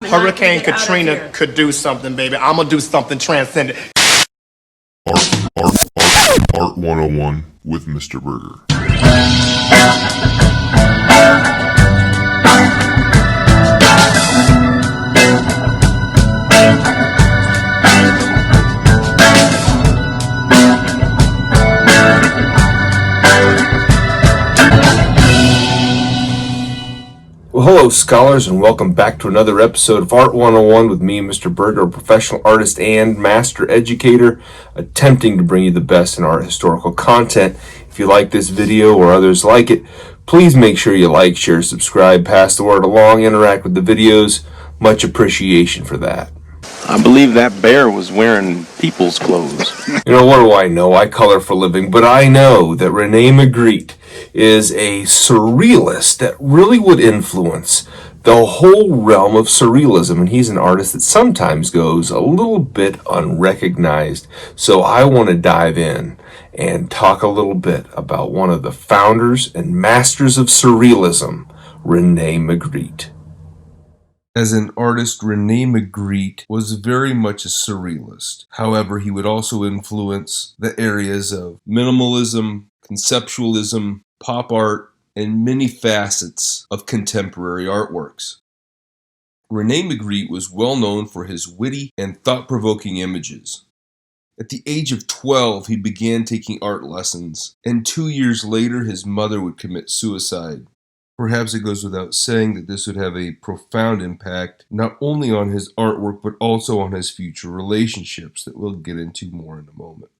Hurricane Katrina could do something, baby. I'm gonna do something transcendent. Art 101 with Mr. Burgher. Well, hello, scholars, and welcome back to another episode of Art 101 with me, Mr. Burgher, a professional artist and master educator, attempting to bring you the best in art historical content. If you like this video or others like it, please make sure you like, share, subscribe, pass the word along, interact with the videos. Much appreciation for that. I believe that bear was wearing people's clothes. You know, what do I know? I color for a living, but I know that Renè Magritte is a surrealist that really would influence the whole realm of surrealism, and he's an artist that sometimes goes a little bit unrecognized. So I want to dive in and talk a little bit about one of the founders and masters of surrealism, Renè Magritte. As an artist, Renè Magritte was very much a surrealist. However, he would also influence the areas of minimalism, conceptualism, pop art, and many facets of contemporary artworks. Renè Magritte was well known for his witty and thought-provoking images. At the age of 12, he began taking art lessons, and 2 years later, his mother would commit suicide. Perhaps it goes without saying that this would have a profound impact not only on his artwork but also on his future relationships that we'll get into more in a moment.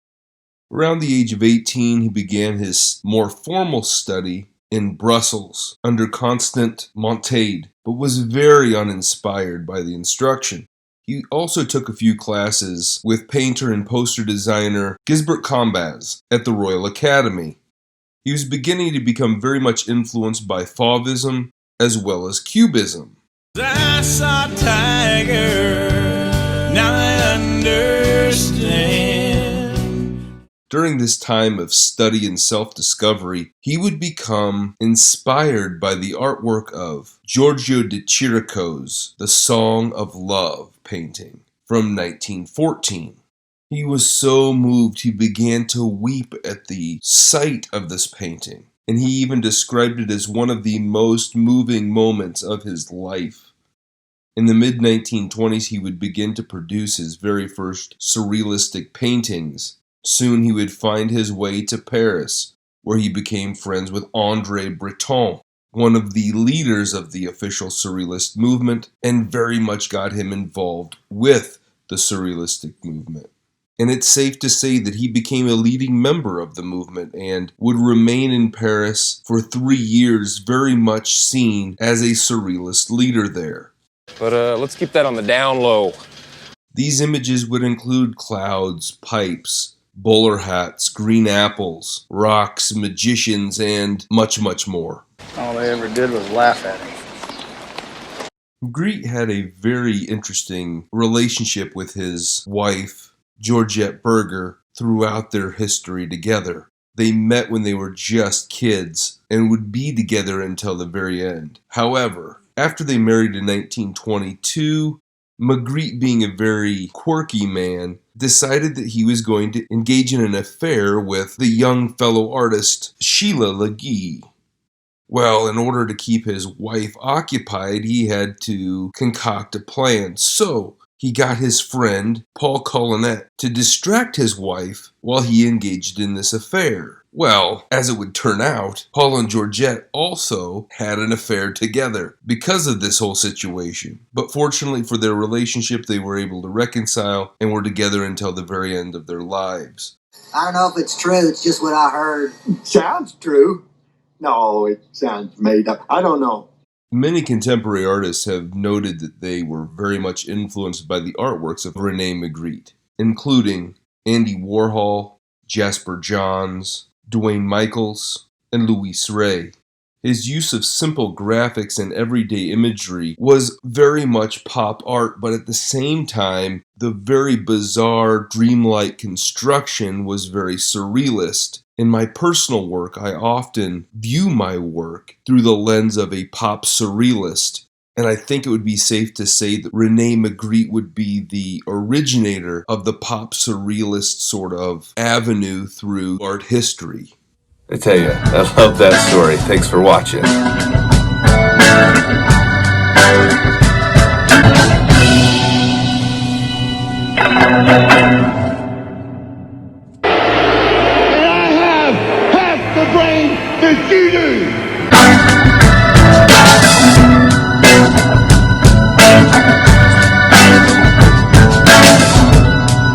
Around the age of 18, he began his more formal study in Brussels under Constant Montade, but was very uninspired by the instruction. He also took a few classes with painter and poster designer Gisbert Combaz at the Royal Academy. He was beginning to become very much influenced by Fauvism as well as Cubism. I saw a tiger, now I understand. During this time of study and self-discovery, he would become inspired by the artwork of Giorgio de Chirico's The Song of Love painting from 1914. He was so moved he began to weep at the sight of this painting, and he even described it as one of the most moving moments of his life. In the mid-1920s, he would begin to produce his very first surrealistic paintings. Soon he would find his way to Paris, where he became friends with André Breton, one of the leaders of the official surrealist movement, and very much got him involved with the surrealistic movement. And it's safe to say that he became a leading member of the movement and would remain in Paris for 3 years, very much seen as a surrealist leader there. But let's keep that on the down low. These images would include clouds, pipes, bowler hats, green apples, rocks, magicians, and much, much more. All they ever did was laugh at him. Magritte had a very interesting relationship with his wife, Georgette Burgher, throughout their history together. They met when they were just kids and would be together until the very end. However, after they married in 1922, Magritte, being a very quirky man, decided that he was going to engage in an affair with the young fellow artist Sheila Legee. Well, in order to keep his wife occupied, he had to concoct a plan. So he got his friend, Paul Collinet, to distract his wife while he engaged in this affair. Well, as it would turn out, Paul and Georgette also had an affair together because of this whole situation. But fortunately for their relationship, they were able to reconcile and were together until the very end of their lives. I don't know if it's true, it's just what I heard. Sounds true. No, it sounds made up. I don't know. Many contemporary artists have noted that they were very much influenced by the artworks of Renè Magritte, including Andy Warhol, Jasper Johns, Dwayne Michaels, and Louis Ray. His use of simple graphics and everyday imagery was very much pop art, but at the same time, the very bizarre, dreamlike construction was very surrealist. In my personal work, I often view my work through the lens of a pop surrealist, And I think it would be safe to say that Renè Magritte would be the originator of the pop surrealist sort of avenue through art history. I tell you, I love that story. Thanks for watching.